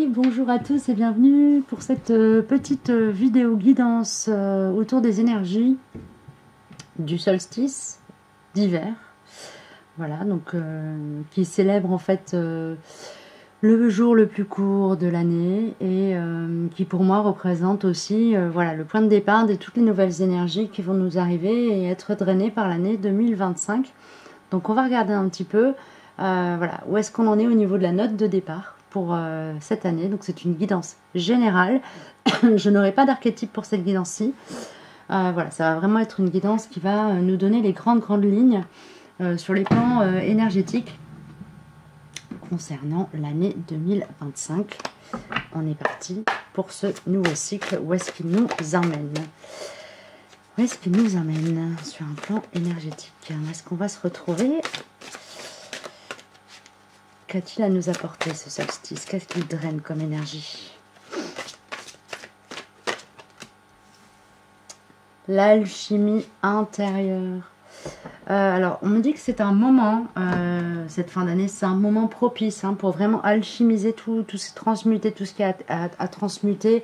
Oui, bonjour à tous et bienvenue pour cette petite vidéo guidance autour des énergies du solstice d'hiver. Voilà, donc qui célèbre en fait le jour le plus court de l'année et qui pour moi représente aussi voilà, le point de départ de toutes les nouvelles énergies qui vont nous arriver et être drainées par l'année 2025. Donc on va regarder un petit peu voilà, où est-ce qu'on en est au niveau de la note de départ pour cette année. Donc c'est une guidance générale. Je n'aurai pas d'archétype pour cette guidance-ci. Voilà, ça va vraiment être une guidance qui va nous donner les grandes lignes sur les plans énergétiques concernant l'année 2025. On est parti pour ce nouveau cycle. Où est-ce qu'il nous emmène? Où est-ce qu'il nous emmène sur un plan énergétique? Est-ce qu'on va se retrouver? Qu'a-t-il à nous apporter ce solstice? Qu'est-ce qu'il draine comme énergie? L'alchimie intérieure. Alors, on me dit que c'est un moment, cette fin d'année, c'est un moment propice pour vraiment alchimiser tout ce transmuter, tout ce qu'il y a à transmuter.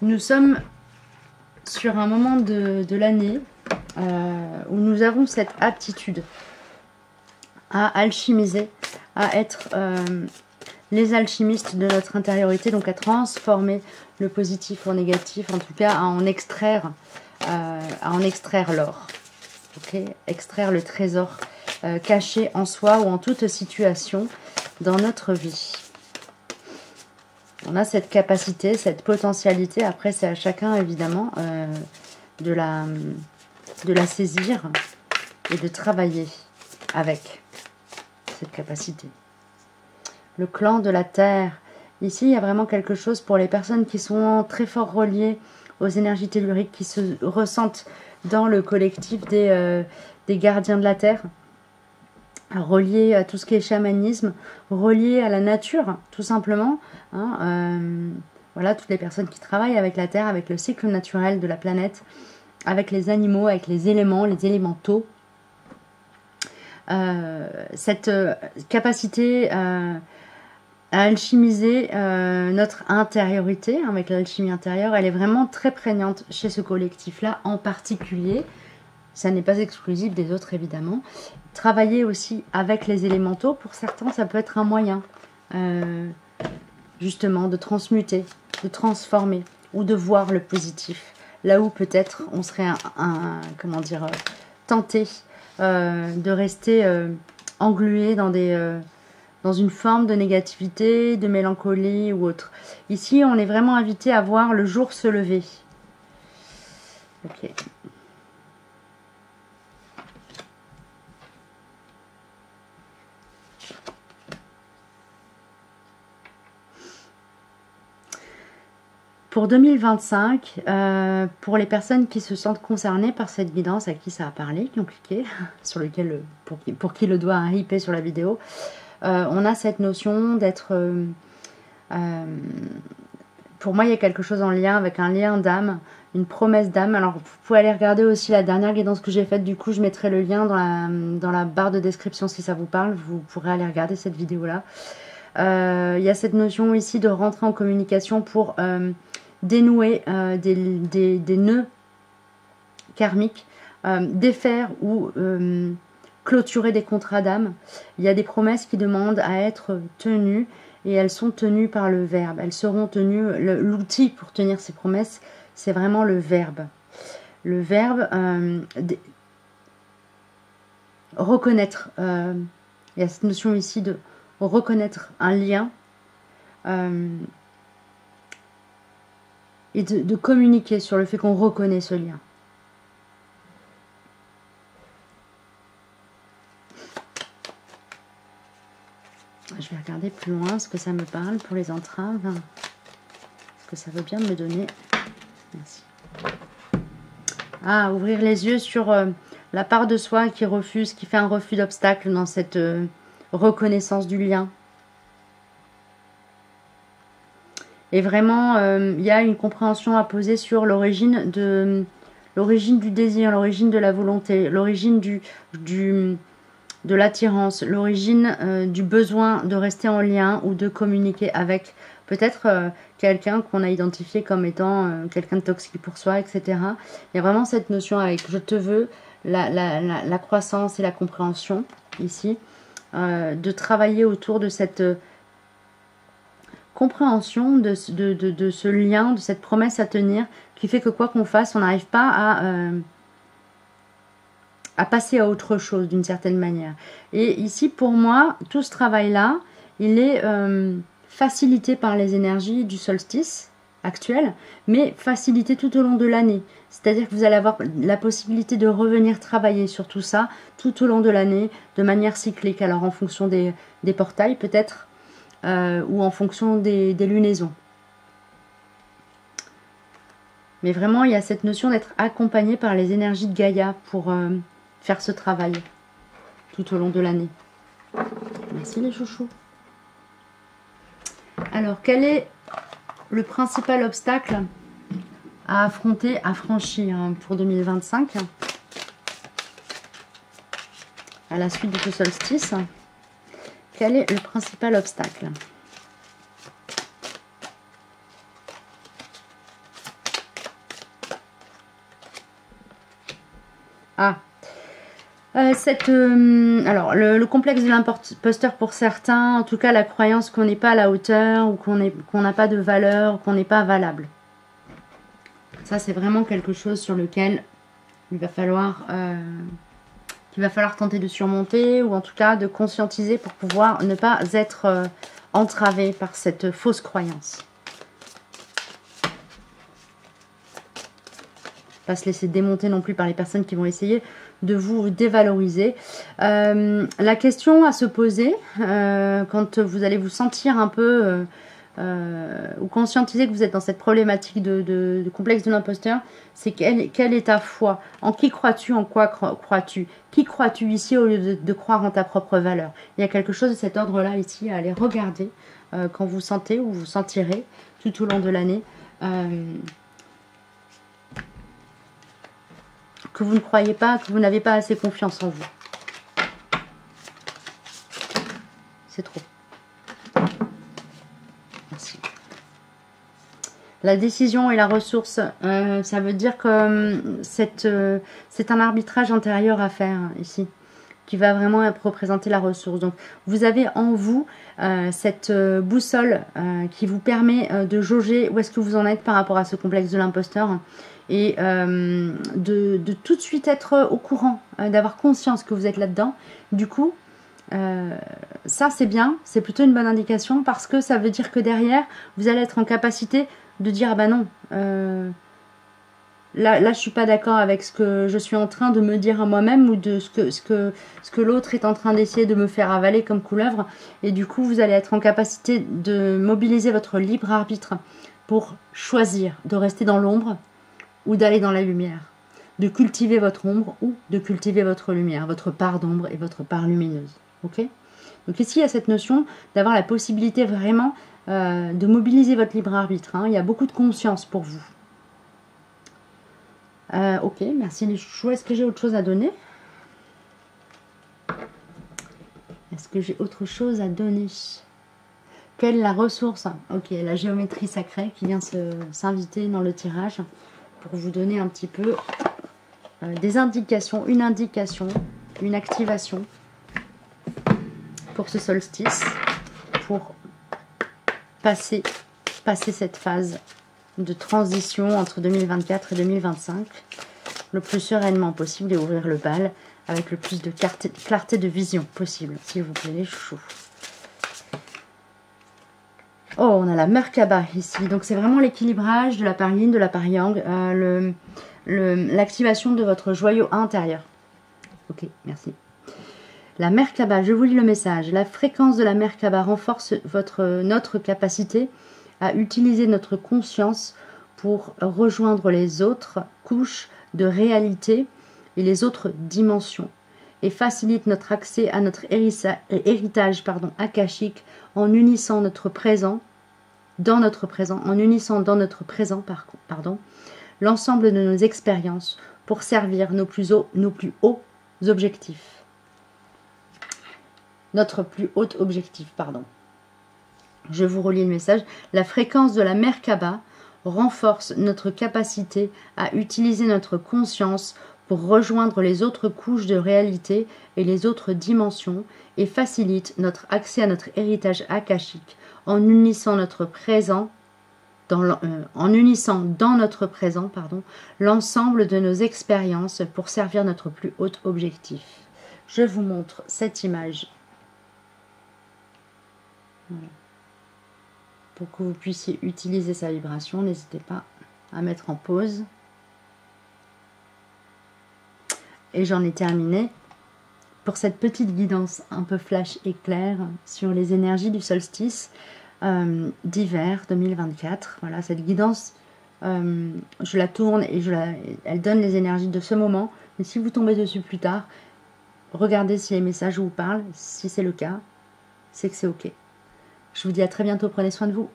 Nous sommes sur un moment de l'année où nous avons cette aptitude à alchimiser, à être les alchimistes de notre intériorité, donc à transformer le positif en négatif, en tout cas à en extraire l'or, extraire le trésor caché en soi ou en toute situation dans notre vie. On a cette capacité, cette potentialité, après c'est à chacun évidemment de la saisir et de travailler avec cette capacité. Le clan de la terre. Ici, il y a vraiment quelque chose pour les personnes qui sont très fort reliées aux énergies telluriques, qui se ressentent dans le collectif des gardiens de la terre, reliés à tout ce qui est chamanisme, reliés à la nature, tout simplement. Voilà, toutes les personnes qui travaillent avec la terre, avec le cycle naturel de la planète, avec les animaux, avec les éléments, les élémentaux. Cette capacité à alchimiser notre intériorité avec l'alchimie intérieure, elle est vraiment très prégnante chez ce collectif-là en particulier. Ça n'est pas exclusif des autres évidemment. Travailler aussi avec les élémentaux, pour certains, ça peut être un moyen justement de transmuter, de transformer ou de voir le positif. Là où peut-être on serait tenté de rester englué dans une forme de négativité, de mélancolie ou autre. Ici, on est vraiment invité à voir le jour se lever. Ok. Pour 2025, pour les personnes qui se sentent concernées par cette guidance, à qui ça a parlé, qui ont cliqué, sur lequel, pour qui le doigt a ripé sur la vidéo, on a cette notion d'être... pour moi, il y a quelque chose en lien avec un lien d'âme, une promesse d'âme. Alors, vous pouvez aller regarder aussi la dernière guidance que j'ai faite. Du coup, je mettrai le lien dans la barre de description si ça vous parle. Vous pourrez aller regarder cette vidéo-là. Il y a cette notion ici de rentrer en communication pour dénouer des nœuds karmiques, défaire ou clôturer des contrats d'âme. Il y a des promesses qui demandent à être tenues et elles sont tenues par le verbe. Elles seront tenues, l'outil pour tenir ces promesses, c'est vraiment le verbe. Le verbe, reconnaître, il y a cette notion ici de reconnaître un lien et de communiquer sur le fait qu'on reconnaît ce lien. Je vais regarder plus loin ce que ça me parle pour les entraves. Ce que ça veut bien me donner. Merci. Ah, ouvrir les yeux sur la part de soi qui refuse, qui fait un refus d'obstacle dans cette reconnaissance du lien. Et vraiment, il y a une compréhension à poser sur l'origine du désir, l'origine de la volonté, l'origine de l'attirance, l'origine du besoin de rester en lien ou de communiquer avec peut-être quelqu'un qu'on a identifié comme étant quelqu'un de toxique pour soi, etc. Il y a vraiment cette notion avec je te veux, la croissance et la compréhension ici, de travailler autour de cette compréhension de ce lien, de cette promesse à tenir qui fait que quoi qu'on fasse, on n'arrive pas à passer à autre chose d'une certaine manière. Et ici, pour moi, tout ce travail-là, il est facilité par les énergies du solstice actuel, mais facilité tout au long de l'année. C'est-à-dire que vous allez avoir la possibilité de revenir travailler sur tout ça tout au long de l'année, de manière cyclique. Alors en fonction des portails peut-être, ou en fonction des lunaisons. Mais vraiment, il y a cette notion d'être accompagné par les énergies de Gaïa pour faire ce travail tout au long de l'année. Merci les chouchous. Alors, quel est le principal obstacle à affronter, à franchir pour 2025 à la suite de ce solstice? Quel est le principal obstacle? Ah, alors, le complexe de l'imposteur pour certains, en tout cas la croyance qu'on n'est pas à la hauteur ou qu'on n'a pas de valeur, qu'on n'est pas valable. Ça, c'est vraiment quelque chose sur lequel il va falloir, tenter de surmonter ou en tout cas de conscientiser pour pouvoir ne pas être entravé par cette fausse croyance. Pas se laisser démonter non plus par les personnes qui vont essayer de vous dévaloriser. La question à se poser quand vous allez vous sentir un peu ou conscientiser que vous êtes dans cette problématique de complexe de l'imposteur, c'est quelle est ta foi? En qui crois-tu? En quoi crois-tu? Qui crois-tu ici au lieu de croire en ta propre valeur? Il y a quelque chose de cet ordre-là ici à aller regarder quand vous sentez ou vous sentirez tout au long de l'année. Que vous ne croyez pas, que vous n'avez pas assez confiance en vous. C'est trop. Merci. La décision et la ressource, ça veut dire que c'est un arbitrage intérieur à faire ici, qui va vraiment représenter la ressource. Donc, vous avez en vous cette boussole qui vous permet de jauger où est-ce que vous en êtes par rapport à ce complexe de l'imposteur. Et de tout de suite être au courant, d'avoir conscience que vous êtes là-dedans. Du coup, ça c'est bien, c'est plutôt une bonne indication parce que ça veut dire que derrière, vous allez être en capacité de dire « Ah bah non, là je suis pas d'accord avec ce que je suis en train de me dire à moi-même ou de ce que l'autre est en train d'essayer de me faire avaler comme couleuvre. » Et du coup, vous allez être en capacité de mobiliser votre libre arbitre pour choisir de rester dans l'ombre ou d'aller dans la lumière, de cultiver votre ombre ou de cultiver votre lumière, votre part d'ombre et votre part lumineuse. Ok? Donc ici, il y a cette notion d'avoir la possibilité vraiment de mobiliser votre libre arbitre. Il y a beaucoup de conscience pour vous. Ok, merci les chouchous. Est-ce que j'ai autre chose à donner? Est-ce que j'ai autre chose à donner? Quelle est la ressource? Ok, la géométrie sacrée qui vient s'inviter dans le tirage. Pour vous donner un petit peu des indications, une activation pour ce solstice, pour passer cette phase de transition entre 2024 et 2025 le plus sereinement possible et ouvrir le bal avec le plus de clarté de vision possible, s'il vous plaît les chouchous. Oh, on a la Merkaba ici. Donc, c'est vraiment l'équilibrage de la part yin, de la part yang. L'activation de votre joyau intérieur. Ok, merci. La Merkaba, je vous lis le message. La fréquence de la Merkaba renforce notre capacité à utiliser notre conscience pour rejoindre les autres couches de réalité et les autres dimensions. Et facilite notre accès à notre héritage akashique en unissant notre présent dans notre présent, l'ensemble de nos expériences pour servir nos plus hauts objectifs. notre plus haut objectif, pardon. Je vous relis le message. La fréquence de la Merkaba renforce notre capacité à utiliser notre conscience pour rejoindre les autres couches de réalité et les autres dimensions et facilite notre accès à notre héritage akashique en unissant notre présent dans notre présent l'ensemble de nos expériences pour servir notre plus haut objectif. Je vous montre cette image. Voilà. Pour que vous puissiez utiliser sa vibration, n'hésitez pas à mettre en pause. Et j'en ai terminé pour cette petite guidance un peu flash éclair sur les énergies du solstice d'hiver 2024. Voilà, cette guidance, je la tourne et elle donne les énergies de ce moment. Mais si vous tombez dessus plus tard, regardez si les messages vous parlent. Si c'est le cas, c'est que c'est OK. Je vous dis à très bientôt, prenez soin de vous.